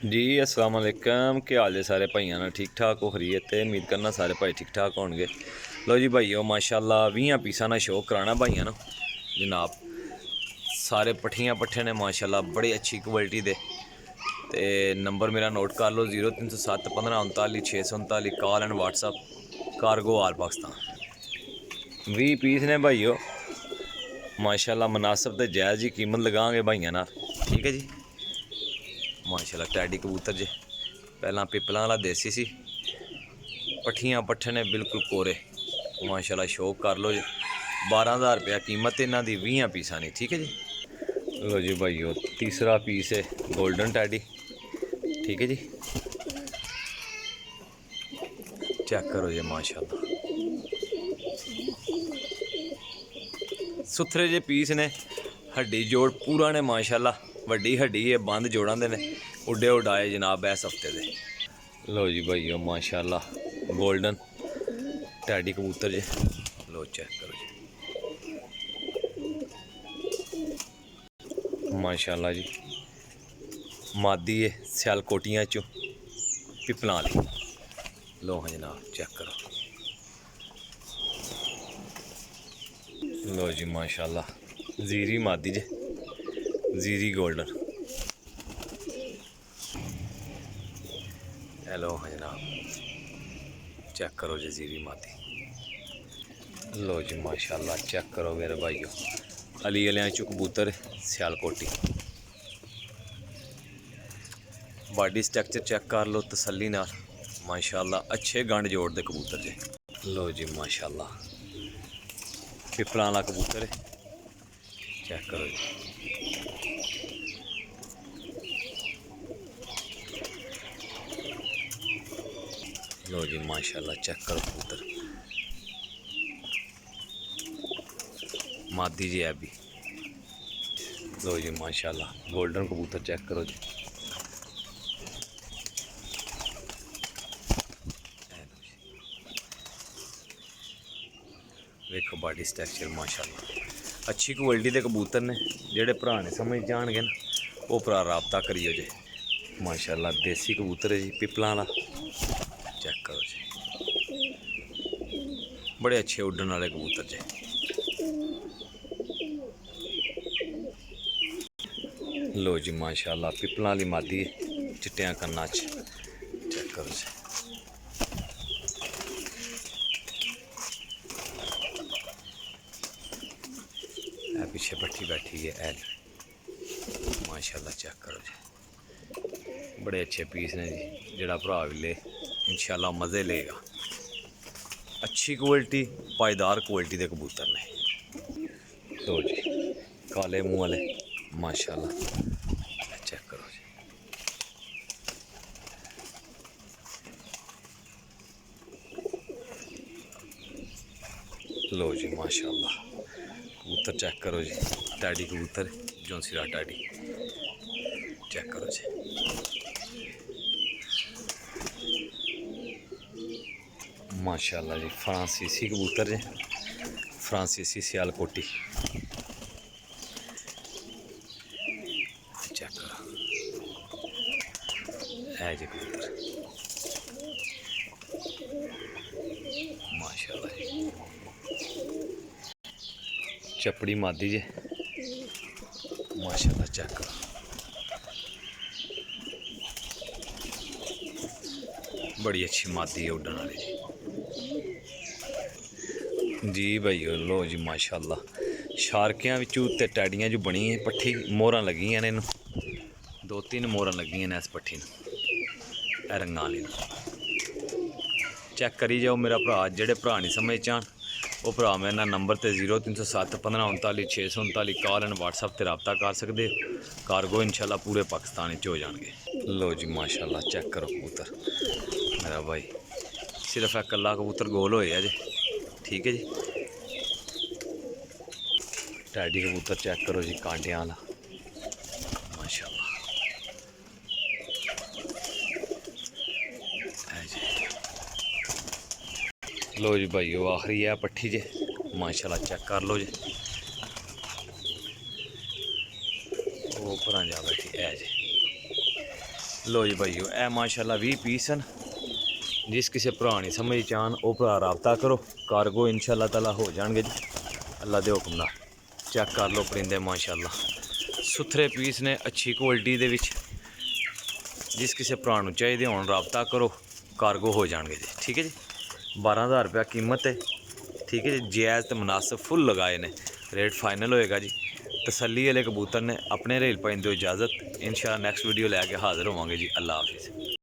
जी अस्सलाम वालेकुम। क्या हाल है सारे भाइयों ना? ठीक ठाक हो? खरीत है? उम्मीद करना सारे भाई ठीक ठाक होंगे। लो जी भाइयों, माशाल्लाह 20 पीसा ना शौक कराना भाइयों ना जनाब। सारे पट्ठियाँ पट्ठे ने माशाल्लाह बड़ी अच्छी क्वालिटी दे। ते नंबर मेरा नोट कर लो 0307 15 39 639। Call and WhatsApp cargo all Pakistan. 20 piece ने भाइयों माशाल्लाह, मुनासिब ते जायज़ जी कीमत लगांगे भाइयों ना, ठीक है जी। माशाल्लाह टैडी कबूतर जे पहला पिपला वाला देसी सी, पट्ठियाँ पट्ठे ने बिल्कुल कोरे माशाल्लाह। शौक कर लो जी। 12,000 रुपया कीमत इन्हों की 20 पीसा नहीं, ठीक है जी। लो जी भाईओ, तीसरा पीस है गोल्डन टैडी, ठीक है जी। चेक करो जी माशाल्लाह, सुथरे जे पीस ने, हड्डी जोड़ पूरा ने माशाल्लाह। वड्डी हड्डी है, बंद जोड़ा दे ने, उड्डे उडाए जनाब इस हफ्ते दे। लो जी भाईओ माशाल्लाह गोल्डन टैडी कबूतर जे, लो चेक करो जी माशाल्लाह जी। मादी है सियालकोटियां चो पिपलां वाली। लो हाँ जनाब चेक करो। लो जी माशाल्लाह जीरी मादी जे, जीरी गोल्डन। हेलो हाँ जनाब चेक करो जी जीरी मादी। लो जी माशाल्लाह चेक करो मेरे भाइयों, अली अलियां चो कबूतर सियालकोटी। बॉडी स्ट्रक्चर चेक कर लो तसल्ली नाल माशाल्लाह, अच्छे गंढ जोड़ दे कबूतर जे। लो जी माशाल्लाह पिपला वाला कबूतर है, चेक करो जी। लो जी माशाल्लाह चेक करो कबूतर मादी जी है भी। लो जी माशाल्लाह गोल्डन कबूतर चेक करो जी। देखो बॉडी स्ट्रक्चर माशाल्लाह, अच्छी क्वालिटी के कबूतर ने। जेडे भरा ने समझ जाएंगे ना वो भरा रबता करियो जे। माशाल्लाह देसी कबूतर है जी पिपला वाला, चेक करो जी। बड़े अच्छे उड्डन वाले कबूतर जे। लो जी माशाल्लाह पिपला वाली मादी चिट्टियां कन्ना च, चेक करो जी। पीछे पट्टी बैठी है ऐल माशाल्लाह चेक करो जी। बड़े अच्छे पीस ने जी, जेड़ा भरा भी ले इंशाल्लाह मज़े लेगा। अच्छी क्वालिटी पायदार क्वालिटी के कबूतर ने। लो जी काले मुँह वाले माशाल्लाह चेक करो जी। लो जी माशाल्लाह कबूतर चेक करो जी। टैडी कबूतर जोंसीरा टैडी, चेक करो जी। माशाल्लाह जी फ्रांसीसी कबूतर जे, फ्रांसीसी सियालकोटी, चेक करो है जी कबूतर माशाल्लाह जी। चपड़ी मादी जे माशाल्लाह चेक करो। बड़ी अच्छी मादी है उड्डन वाली जी भाईओ। लो जी माशाल्लाह शार्कियां विचू ते टैडियां जो बनी है पट्ठी, मोहरां लगियां ने इनू, 2-3 मोहरां लगियां ने इस पट्ठी नूं रंगां वाली। चेक करी जाओ मेरा भरा, जेडे भरा नहीं समझ चाहन वो भरा मेरे ना नंबर ते 0307 15 39 639 कॉल एंड व्हाट्सअप ते रबता कर सकते हो। कार्गो इंशाल्लाह पूरे पाकिस्तान हो जाएंगे। लो जी माशाल्लाह चेक करो कबूतर मेरा भाई, सिर्फ एक कला कबूतर गोल होया जे, ठीक है जी। टैडी कबूतर चेक करो जी कांटियां वाला माशाल्लाह है जी। लो जी भाई वो आखिरी है पट्ठी जे माशाल्लाह चेक कर लो जी। वो भरा जा बैठी है जी। लो जी भाईओ ए माशाल्लाह 20 पीस हैं। जिस किसी भरा नहीं समझ चाहन वो भरा रबता करो, कार्गो इंशाल्लाह ताला हो जाएंगे जी अल्लाह के हुक्म नाल। चेक कर लो परिंदे माशाल्लाह सुथरे पीस ने अच्छी क्वालिटी दे विच। जिस किसी भरा नूं चाहिए होण रबता करो, कार्गो हो जाएंगे जी। ठीक है जी, 12,000 रुपया कीमत है। ठीक है जी, जायज़ तो मुनासिब फुल लगाए ने, रेट फाइनल होएगा जी। तसल्ली वाले कबूतर ने। अपने रेल भाई दो इजाज़त, इंशाल्लाह नैक्सट वीडियो लैके हाज़िर होवांगे जी। अल्लाह हाफिज़।